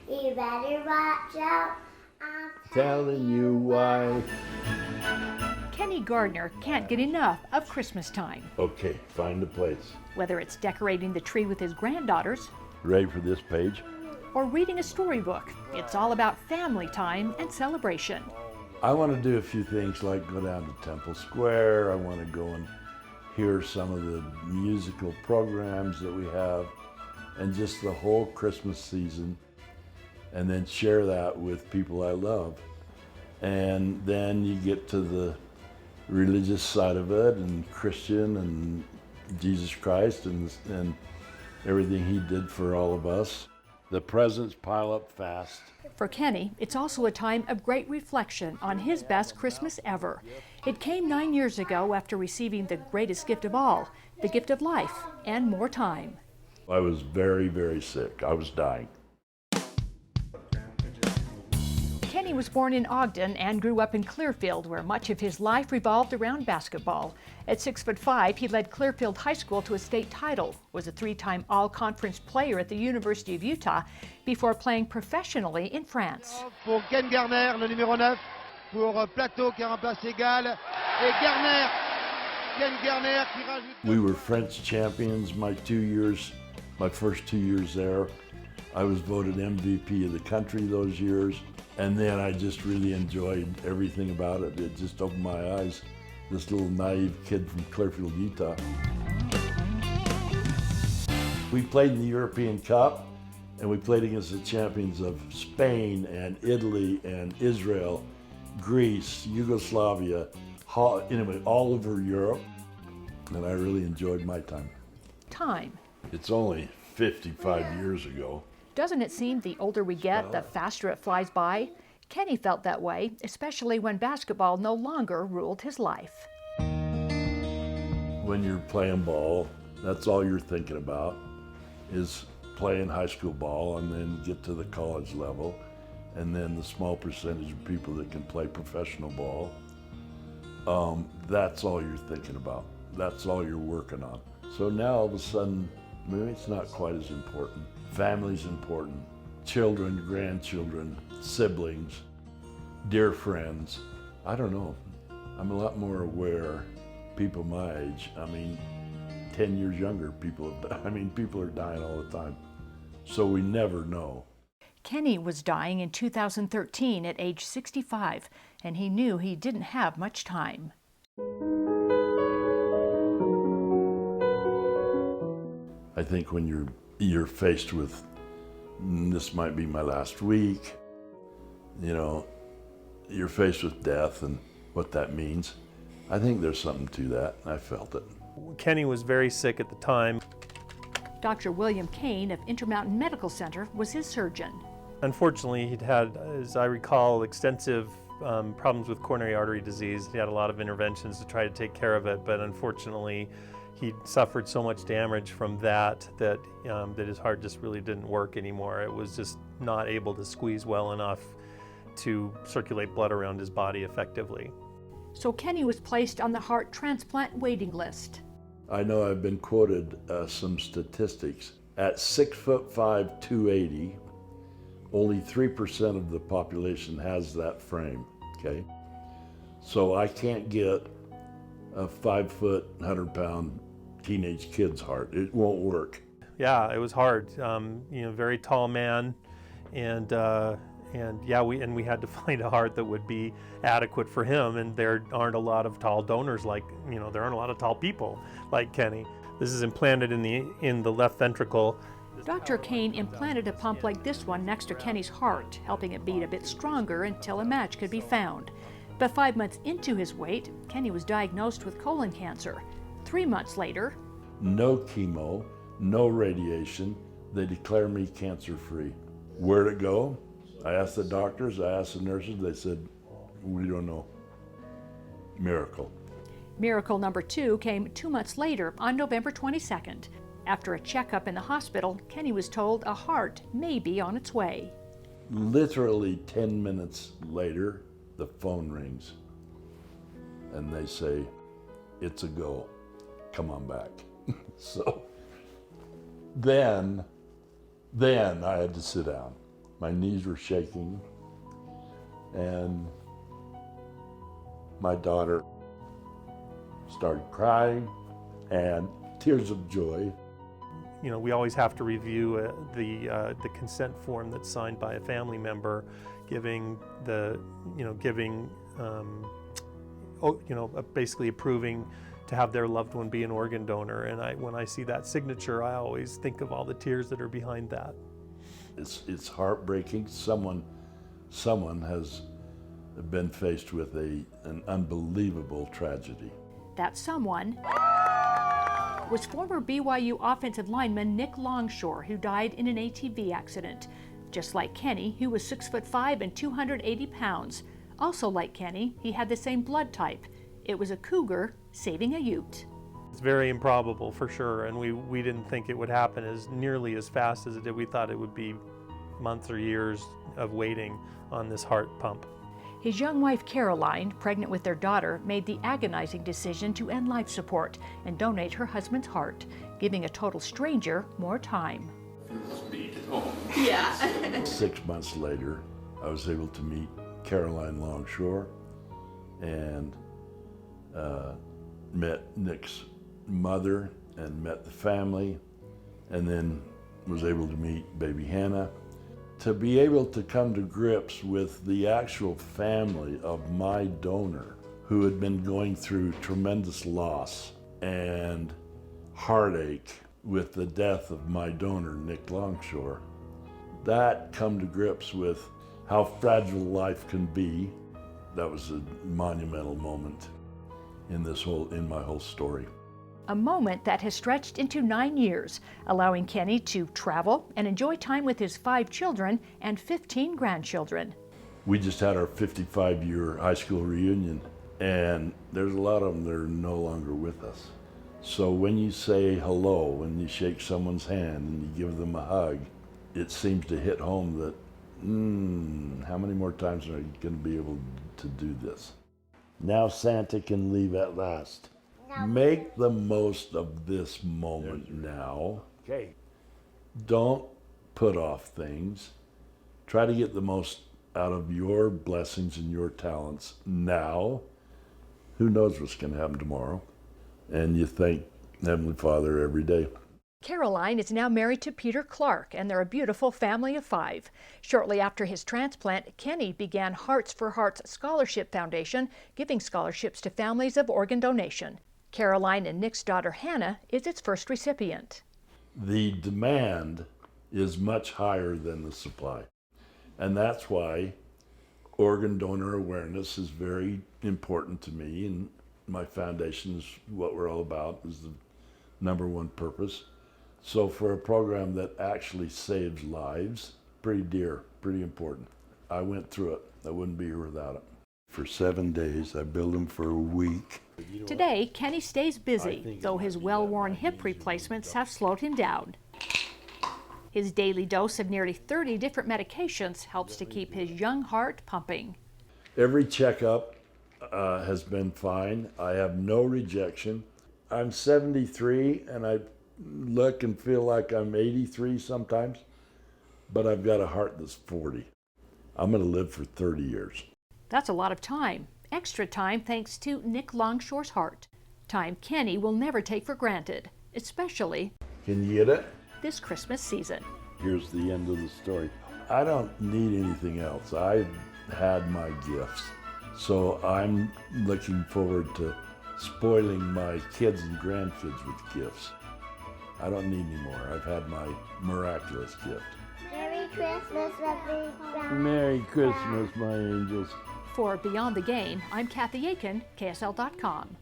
You better watch out. I'm Telling you why. Kenny Gardner can't get enough of Christmas time. Okay, find a place. Whether it's decorating the tree with his granddaughters Ready for this page? or reading a storybook, it's all about family time and celebration. I want to do a few things like go down to Temple Square. I want to go and hear some of the musical programs that we have and just the whole Christmas season, and then share that with people I love. And then you get to the religious side of it and Christian and Jesus Christ and everything he did for all of us. The presents pile up fast. For Kenny, it's also a time of great reflection on his best Christmas ever. It came 9 years ago after receiving the greatest gift of all, the gift of life and more time. I was very, very sick. I was dying. Kenny was born in Ogden and grew up in Clearfield, where much of his life revolved around basketball. At 6'5", he led Clearfield High School to a state title, was a 3-time all-conference player at the University of Utah before playing professionally in France. Pour Ken Gardner, le numéro 9, pour Plateau qui a remplacé Gall, et Gardner, Ken Gardner qui rajoute... We were French champions my first 2 years there. I was voted MVP of the country those years. And then I just really enjoyed everything about it. It just opened my eyes. This little naive kid from Clearfield, Utah. We played in the European Cup, and we played against the champions of Spain and Italy and Israel, Greece, Yugoslavia, anyway, all over Europe. And I really enjoyed my time. Time. It's only 55 years ago. Doesn't it seem the older we get, the faster it flies by? Kenny felt that way, especially when basketball no longer ruled his life. When you're playing ball, that's all you're thinking about is playing high school ball and then get to the college level, and then the small percentage of people that can play professional ball. That's all you're thinking about. That's all you're working on. So now all of a sudden, maybe it's not quite as important. Family's important. Children, grandchildren, siblings, dear friends. I don't know. I'm a lot more aware. People my age, 10 years younger, people are dying all the time. So we never know. Kenny was dying in 2013 at age 65, and he knew he didn't have much time. I think when you're faced with, this might be my last week, you're faced with death and what that means. I think there's something to that. I felt it. Kenny was very sick at the time. Dr. William Kane of Intermountain Medical Center was his surgeon. Unfortunately, he'd had, as I recall, extensive problems with coronary artery disease. He had a lot of interventions to try to take care of it, but unfortunately, he suffered so much damage from that his heart just really didn't work anymore. It was just not able to squeeze well enough to circulate blood around his body effectively. So Kenny was placed on the heart transplant waiting list. I know I've been quoted some statistics. At 6'5", 280, only 3% of the population has that frame, okay? So I can't get a 5 foot, 100-pound teenage kid's heart. It won't work. Yeah, it was hard. Very tall man, and we had to find a heart that would be adequate for him. And there aren't a lot of tall donors there aren't a lot of tall people like Kenny. This is implanted in the left ventricle. Dr. Kane implanted a pump like this one next to Kenny's heart, helping it beat a bit stronger until a match could be found. But 5 months into his wait, Kenny was diagnosed with colon cancer. 3 months later, no chemo, no radiation. They declare me cancer-free. Where'd it go? I asked the doctors, I asked the nurses, they said, we don't know. Miracle. Miracle number 2 came 2 months later on November 22nd. After a checkup in the hospital, Kenny was told a heart may be on its way. Literally 10 minutes later, the phone rings and they say, it's a go, come on back. So then I had to sit down. My knees were shaking, and my daughter started crying, and tears of joy. You know, we always have to review the consent form that's signed by a family member, basically approving to have their loved one be an organ donor. And when I see that signature, I always think of all the tears that are behind that. It's heartbreaking. Someone has been faced with an unbelievable tragedy. That someone was former BYU offensive lineman Nick Longshore, who died in an ATV accident. Just like Kenny, who was 6'5" and 280 pounds. Also like Kenny, he had the same blood type. It was a Cougar saving a Ute. It's very improbable for sure, and we didn't think it would happen as nearly as fast as it did. We thought it would be months or years of waiting on this heart pump. His young wife Caroline, pregnant with their daughter, made the agonizing decision to end life support and donate her husband's heart, giving a total stranger more time. Yeah. 6 months later, I was able to meet Caroline Longshore and met Nick's mother and met the family, and then was able to meet baby Hannah. To be able to come to grips with the actual family of my donor, who had been going through tremendous loss and heartache with the death of my donor, Nick Longshore, that come to grips with how fragile life can be, that was a monumental moment in my whole story. A moment that has stretched into 9 years, allowing Kenny to travel and enjoy time with his 5 children and 15 grandchildren. We just had our 55-year high school reunion, and there's a lot of them that are no longer with us. So when you say hello, when you shake someone's hand and you give them a hug, it seems to hit home that, how many more times are you going to be able to do this? Now Santa can leave at last. Make the most of this moment now. Okay. Don't put off things. Try to get the most out of your blessings and your talents now. Who knows what's going to happen tomorrow? And you thank Heavenly Father every day. Caroline is now married to Peter Clark, and they're a beautiful family of 5. Shortly after his transplant, Kenny began Hearts for Hearts Scholarship Foundation, giving scholarships to families of organ donation. Caroline and Nick's daughter Hannah is its first recipient. The demand is much higher than the supply. And that's why organ donor awareness is very important to me, and my foundation is what we're all about, is the #1 purpose. So for a program that actually saves lives, pretty dear, pretty important. I went through it. I wouldn't be here without it. For 7 days, I billed him for a week. Today, Kenny stays busy, though his well-worn hip replacements have slowed him down. His daily dose of nearly 30 different medications helps to keep his young heart pumping. Every checkup has been fine. I have no rejection. I'm 73 and I look and feel like I'm 83 sometimes, but I've got a heart that's 40. I'm going to live for 30 years. That's a lot of time. Extra time thanks to Nick Longshore's heart. Time Kenny will never take for granted, especially Can you get it? this Christmas season. Here's the end of the story. I don't need anything else. I've had my gifts. So I'm looking forward to spoiling my kids and grandkids with gifts. I don't need any more. I've had my miraculous gift. Merry Christmas, everyone. Merry Christmas, my angels. For Beyond the Game, I'm Kathy Aiken, KSL.com.